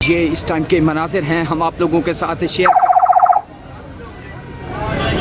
یہ اس ٹائم کے مناظر ہیں ہم آپ لوگوں کے ساتھ شیئر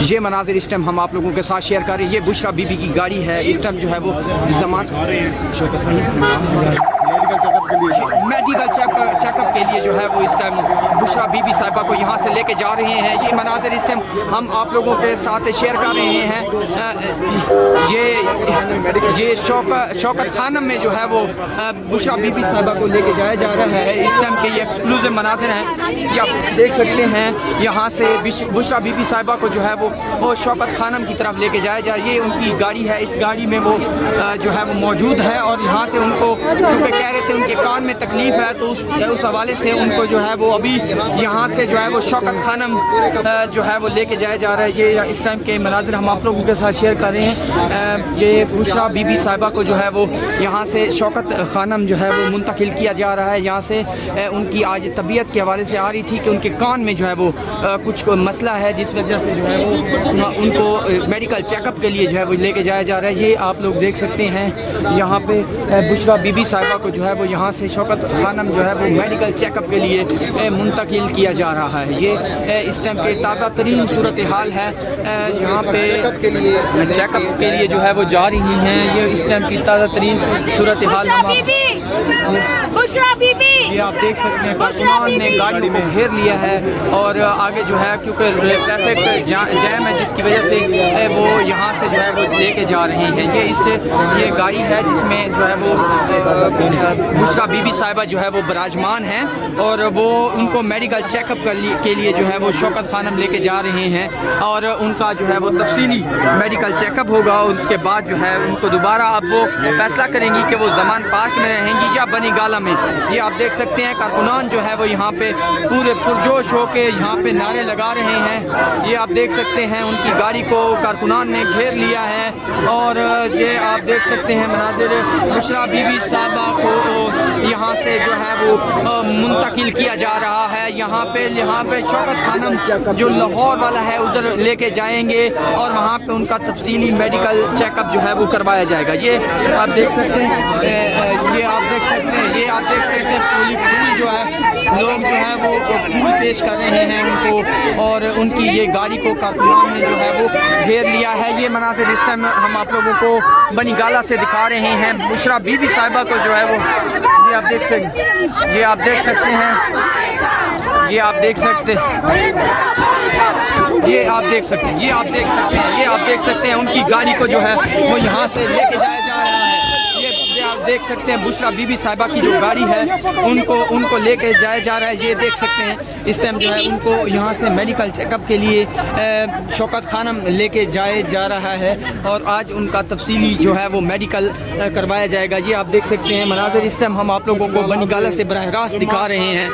یہ مناظر اس ٹائم ہم آپ لوگوں کے ساتھ شیئر کر رہے ہیں. یہ بشرا بی بی کی گاڑی ہے. اس ٹائم جو ہے وہ میڈیکل چیک اپ کے لیے جو ہے وہ اس ٹائم بشرا بی بی صاحبہ کو یہاں سے لے کے جا رہے ہیں. یہ مناظر اس ٹائم ہم آپ لوگوں کے ساتھ شیئر کر رہے ہیں. یہ شوکت خانم میں جو ہے وہ بشرا بی بی صاحبہ کو لے کے جایا جا رہا ہے. اس ٹائم کے یہ ایکسکلوزیو مناظر ہیں. یہ آپ دیکھ سکتے ہیں یہاں سے بشرا بی بی صاحبہ کو جو ہے وہ شوکت خانم کی طرف لے کے جایا جا رہا ہے. یہ ان کی گاڑی ہے. اس گاڑی میں وہ جو ہے وہ موجود ہے اور یہاں سے ان کو کیونکہ کہہ رہے تھے ان کے کان میں تکلیف ہے تو اس حوالے سے ان کو جو ہے وہ ابھی یہاں سے جو ہے وہ شوکت خانم جو ہے وہ لے کے جایا جا رہا ہے. یہ اس ٹائم کے مناظر ہم آپ لوگوں کے ساتھ شیئر کر رہے ہیں. یہ بشرا بی بی صاحبہ کو جو ہے وہ یہاں سے شوکت خانم جو ہے وہ منتقل کیا جا رہا ہے. یہاں سے ان کی آج طبیعت کے حوالے سے آ رہی تھی کہ ان کے کان میں جو ہے وہ کچھ مسئلہ ہے جس وجہ سے جو ہے وہ ان کو میڈیکل چیک اپ کے لیے جو ہے وہ لے کے جایا جا رہا ہے. یہ آپ لوگ دیکھ سکتے ہیں یہاں پہ بشرا بی بی صاحبہ کو جو ہے وہ یہاں سے شوکت خانم جو ہے وہ میڈیکل چیک اپ کے لیے منتقل کیا جا رہا ہے. یہ اس ٹائم کے تازہ ترین صورتحال ہے. یہاں پہ چیک اپ کے لیے جو ہے وہ جا رہی ہیں. یہ اس ٹائم کی تازہ ترین صورتحال یہ آپ دیکھ سکتے ہیں. کارکنان نے گاڑی کو گھیر لیا ہے اور آگے جو ہے کیونکہ ٹریفک جیم ہے جس کی وجہ سے وہ یہاں سے جو ہے وہ لے کے جا رہے ہیں. یہ گاڑی ہے جس میں جو ہے وہ بشرا بی بی صاحبہ جو ہے وہ براجمان ہیں اور وہ ان کو میڈیکل چیک اپ کے لیے جو ہے وہ شوکت خانم لے کے جا رہے ہیں اور ان کا جو ہے وہ تفصیلی میڈیکل چیک اپ ہوگا اور اس کے بعد جو ہے ان کو دوبارہ اب وہ فیصلہ کریں گی کہ وہ زمان پارک میں رہیں گی یا بنی گالا میں. یہ آپ دیکھ سکتے ہیں کارکنان جو ہے وہ یہاں پہ پورے پرجوش ہو کے یہاں پہ نعرے لگا رہے ہیں. یہ آپ دیکھ سکتے ہیں ان کی گاڑی کو کارکنان نے گھیر لیا ہے اور یہ آپ دیکھ سکتے ہیں مناظر بشرا بی بی صاحبہ کو یہاں سے جو ہے وہ منتقل کیا جا رہا ہے. یہاں پہ شوکت خانم جو لاہور والا ہے ادھر لے کے جائیں گے اور وہاں پہ ان کا تفصیلی میڈیکل چیک اپ جو ہے وہ کروایا جائے گا. یہ آپ دیکھ سکتے ہیں پولی جو ہے لوگ جو ہے وہ پھول پیش کر رہے ہیں ان کو اور ان کی یہ گاڑی کو کارکنان نے جو ہے وہ گھیر لیا ہے. یہ مناظر اس ٹائم ہم آپ لوگوں کو بنی گالا سے دکھا رہے ہیں. بشرا بی بی صاحبہ کو جو ہے وہ یہ آپ دیکھ سکتے ہیں ان کی گاڑی کو جو ہے وہ یہاں سے لے کے جایا جا رہا ہے. یہ آپ دیکھ سکتے ہیں بشرا بی بی صاحبہ کی جو گاڑی ہے ان کو لے کے جایا جا رہا ہے. یہ دیکھ سکتے ہیں اس ٹائم جو ہے ان کو یہاں سے میڈیکل چیک اپ کے لیے شوکت خانم لے کے جایا جا رہا ہے اور آج ان کا تفصیلی جو ہے وہ میڈیکل کروایا جائے گا. یہ آپ دیکھ سکتے ہیں مناظر اس ٹائم ہم آپ لوگوں کو بنی گالا سے براہ راست دکھا رہے ہیں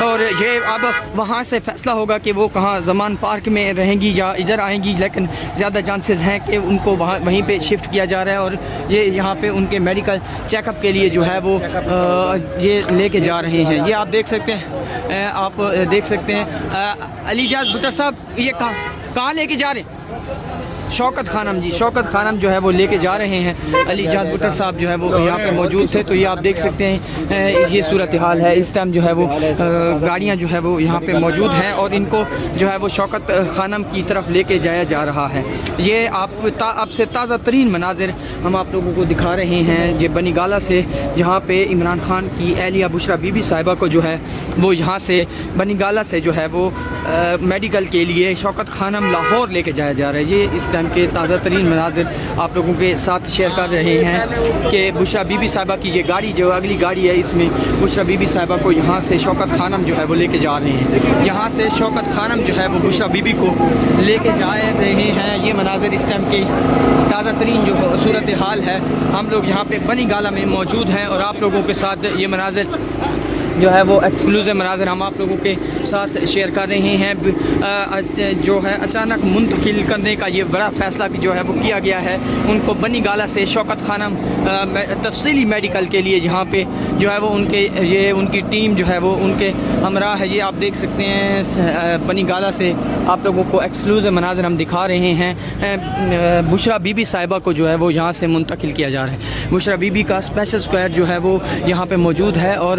اور یہ اب وہاں سے فیصلہ ہوگا کہ وہ کہاں زمان پارک میں رہیں گی یا ادھر آئیں گی, لیکن زیادہ چانسز ہیں کہ ان کو وہیں پہ شفٹ کیا جا رہا ہے اور یہ یہاں پہ ان کے میڈیکل چیک اپ کے لیے جو ہے وہ یہ لے کے جا رہے ہیں. یہ آپ دیکھ سکتے ہیں علی جاز بٹر صاحب یہ کہاں لے کے جا رہے ہیں؟ شوکت خانم جو ہے وہ لے کے جا رہے ہیں. علی جاز بٹر صاحب جو ہے وہ یہاں پہ موجود تھے تو یہ آپ دیکھ سکتے ہیں یہ صورتحال ہے. اس ٹائم جو ہے وہ گاڑیاں جو ہے وہ یہاں پہ موجود ہیں اور ان کو جو ہے وہ شوکت خانم کی طرف لے کے جایا جا رہا ہے. یہ آپ سے تازہ ترین مناظر ہم آپ لوگوں کو دکھا رہے ہیں یہ بنی گالا سے, جہاں پہ عمران خان کی اہلیہ بشرا بی بی صاحبہ کو جو ہے وہ یہاں سے بنی گالا سے جو ہے وہ میڈیکل کے لیے شوکت خانم لاہور لے کے جایا جا رہا ہے. یہ اس ٹائم کے تازہ ترین مناظر آپ لوگوں کے ساتھ شیئر کر رہے ہیں کہ بشرا بی بی صاحبہ کی یہ گاڑی جو اگلی گاڑی ہے اس میں بشرا بی بی صاحبہ کو یہاں سے شوکت خانم جو ہے وہ لے کے جا رہے ہیں. یہاں سے شوکت خانم جو ہے وہ بشرا بی بی کو لے کے جا رہے ہیں. یہ مناظر اس ٹائم کی تازہ ترین جو صورتحال ہے. ہم لوگ یہاں پہ بنی گالا میں موجود ہیں اور آپ لوگوں کے ساتھ یہ مناظر جو ہے وہ ایکسکلوزیو مناظر ہم آپ لوگوں کے ساتھ شیئر کر رہے ہیں. جو ہے اچانک منتقل کرنے کا یہ بڑا فیصلہ جو ہے وہ کیا گیا ہے. ان کو بنی گالا سے شوکت خانم تفصیلی میڈیکل کے لیے جہاں پہ جو ہے وہ ان کی ٹیم جو ہے وہ ان کے ہمراہ ہے. یہ آپ دیکھ سکتے ہیں بنی گالا سے آپ لوگوں کو ایکسکلوزیو مناظر ہم دکھا رہے ہیں. بشرا بی بی صاحبہ کو جو ہے وہ یہاں سے منتقل کیا جا رہا ہے. بشرا بی بی کا اسپیشل اسکواڈ جو ہے وہ یہاں پہ موجود ہے اور